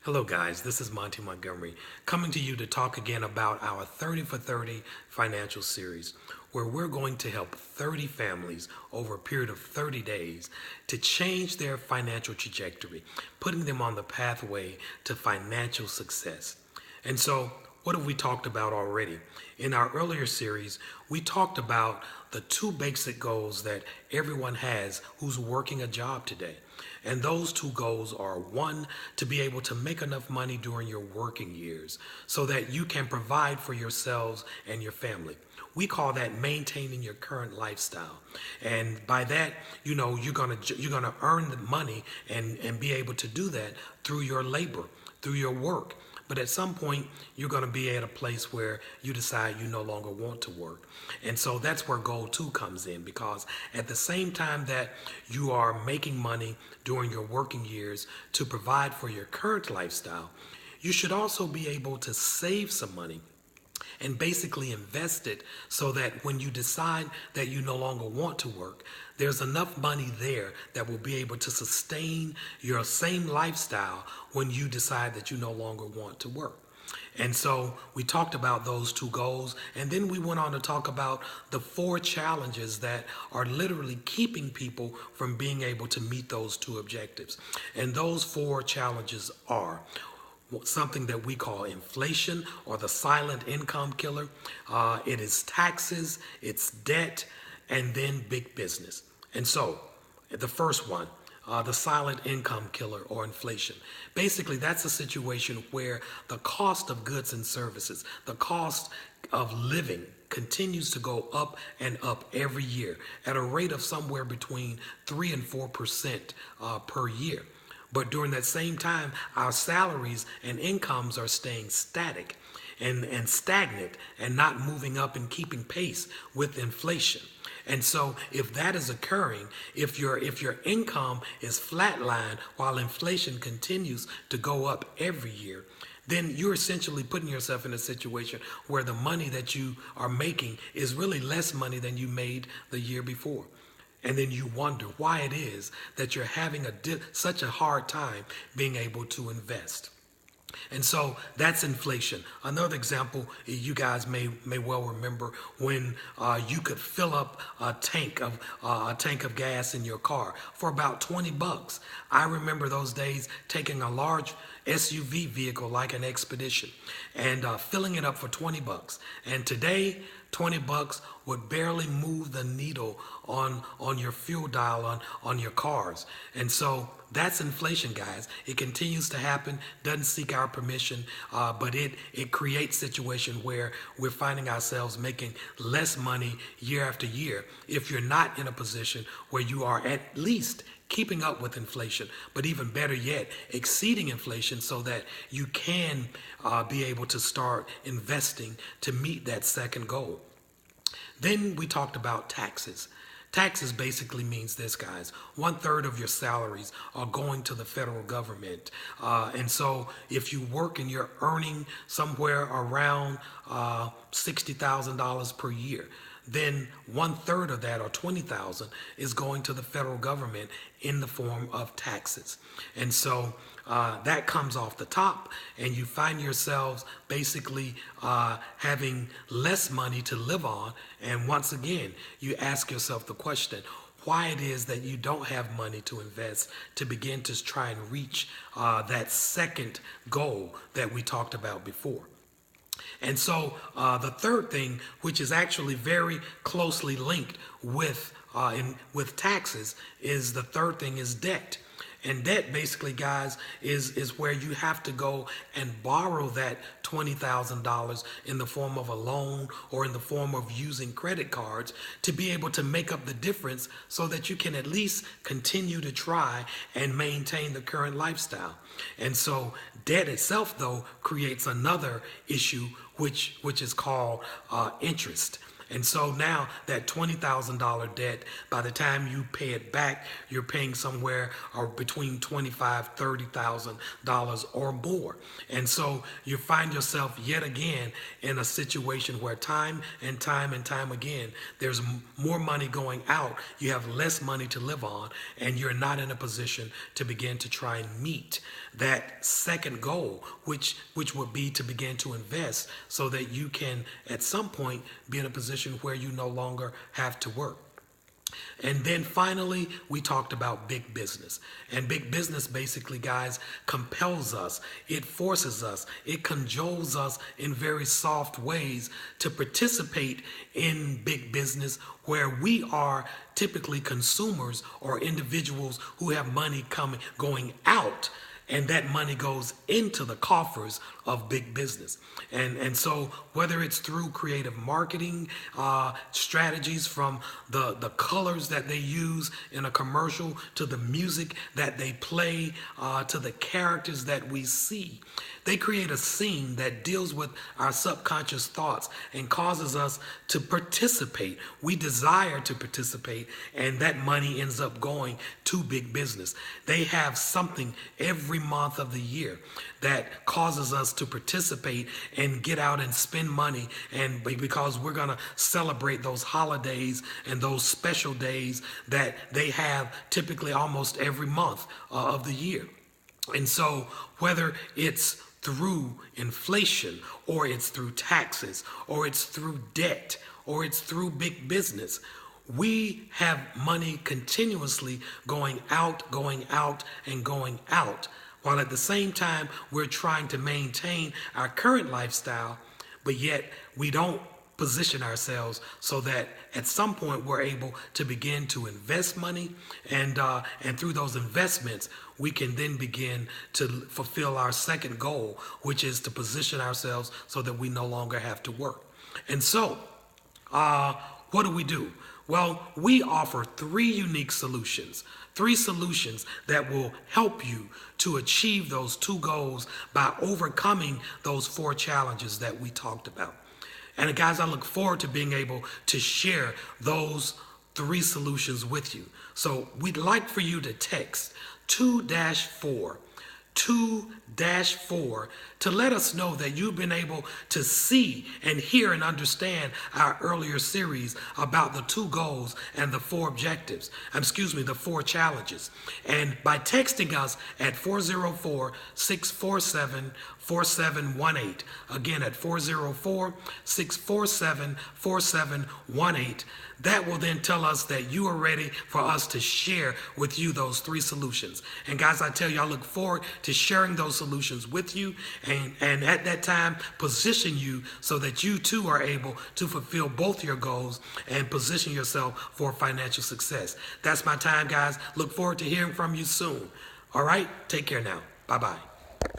Hello, guys. This is Monty Montgomery coming to you to talk again about our 30 for 30 financial series, where we're going to help 30 families over a period of 30 days to change their financial trajectory, putting them on the pathway to financial success. And so, what have we talked about already? In our earlier series, we talked about the two basic goals that everyone has who's working a job today. And those two goals are one, to be able to make enough money during your working years so that you can provide for yourselves and your family. We call that maintaining your current lifestyle. And by that, you're gonna earn the money and be able to do that through your labor, through your work. But at some point, you're going to be at a place where you decide you no longer want to work. And so that's where goal two comes in, because at the same time that you are making money during your working years to provide for your current lifestyle, you should also be able to save some money and basically invest it so that when you decide that you no longer want to work, there's enough money there that will be able to sustain your same lifestyle when you decide that you no longer want to work. And so we talked about those two goals, and then we went on to talk about the four challenges that are literally keeping people from being able to meet those two objectives. And those four challenges are something that we call inflation, or the silent income killer. It is taxes, it's debt, and then big business. And so, the first one, the silent income killer, or inflation. Basically, that's a situation where the cost of goods and services, the cost of living, continues to go up and up every year at a rate of somewhere between 3 and 4% per year. But during that same time, our salaries and incomes are staying static and stagnant and not moving up and keeping pace with inflation. And so if that is occurring, if your income is flatlined while inflation continues to go up every year, then you're essentially putting yourself in a situation where the money that you are making is really less money than you made the year before. And then you wonder why it is that you're having such a hard time being able to invest. And so that's inflation. Another example, you guys may well remember when you could fill up a tank of gas in your car for about $20. I remember those days taking a large SUV vehicle like an Expedition and filling it up for $20. And today, $20 would barely move the needle on your fuel dial on your cars. And so that's inflation, guys. It continues to happen, doesn't seek our permission, but it creates situation where we're finding ourselves making less money year after year if you're not in a position where you are at least keeping up with inflation, but even better yet, exceeding inflation so that you can be able to start investing to meet that second goal. Then we talked about taxes. Taxes basically means this, guys. 1/3 of your salaries are going to the federal government. And so if you work and you're earning somewhere around $60,000 per year, then 1/3 of that, or 20,000, is going to the federal government in the form of taxes. And so that comes off the top, and you find yourselves basically having less money to live on. And once again, you ask yourself the question, why it is that you don't have money to invest to begin to try and reach that second goal that we talked about before. And so the third thing, which is actually very closely linked with taxes, is the third thing is debt. And debt basically, guys, is where you have to go and borrow that $20,000 in the form of a loan or in the form of using credit cards to be able to make up the difference so that you can at least continue to try and maintain the current lifestyle. And so debt itself, though, creates another issue which is called interest. And so now that $20,000 debt, by the time you pay it back, you're paying somewhere or between $25,000, $30,000 or more. And so you find yourself yet again in a situation where time and time and time again, there's more money going out. You have less money to live on, and you're not in a position to begin to try and meet that second goal, which would be to begin to invest so that you can at some point be in a position where you no longer have to work. And then finally, we talked about big business. And big business basically, guys, compels us. It forces us. It cajoles us in very soft ways to participate in big business, where we are typically consumers or individuals who have money going out, and that money goes into the coffers of big business. And so whether it's through creative marketing strategies, from the colors that they use in a commercial, to the music that they play, to the characters that we see, they create a scene that deals with our subconscious thoughts and causes us to participate. We desire to participate, and that money ends up going to big business. They have something every month of the year that causes us to participate and get out and spend money, and because we're going to celebrate those holidays and those special days that they have typically almost every month of the year. And so whether it's through inflation, or it's through taxes, or it's through debt, or it's through big business, we have money continuously going out, and going out, while at the same time we're trying to maintain our current lifestyle, but yet we don't position ourselves so that at some point we're able to begin to invest money, and through those investments we can then begin to fulfill our second goal, which is to position ourselves so that we no longer have to work. And so what do? Well, we offer three unique solutions, that will help you to achieve those two goals by overcoming those four challenges that we talked about. And guys, I look forward to being able to share those three solutions with you. So we'd like for you to text 2-4 to let us know that you've been able to see and hear and understand our earlier series about the two goals and the four objectives, the four challenges. And by texting us at 404-647-4718, again at 404-647-4718, that will then tell us that you are ready for us to share with you those three solutions. And guys, I tell you, I look forward to sharing those solutions with you, and at that time position you so that you too are able to fulfill both your goals and position yourself for financial success. That's my time, guys. Look forward to hearing from you soon. All right, take care now. Bye-bye.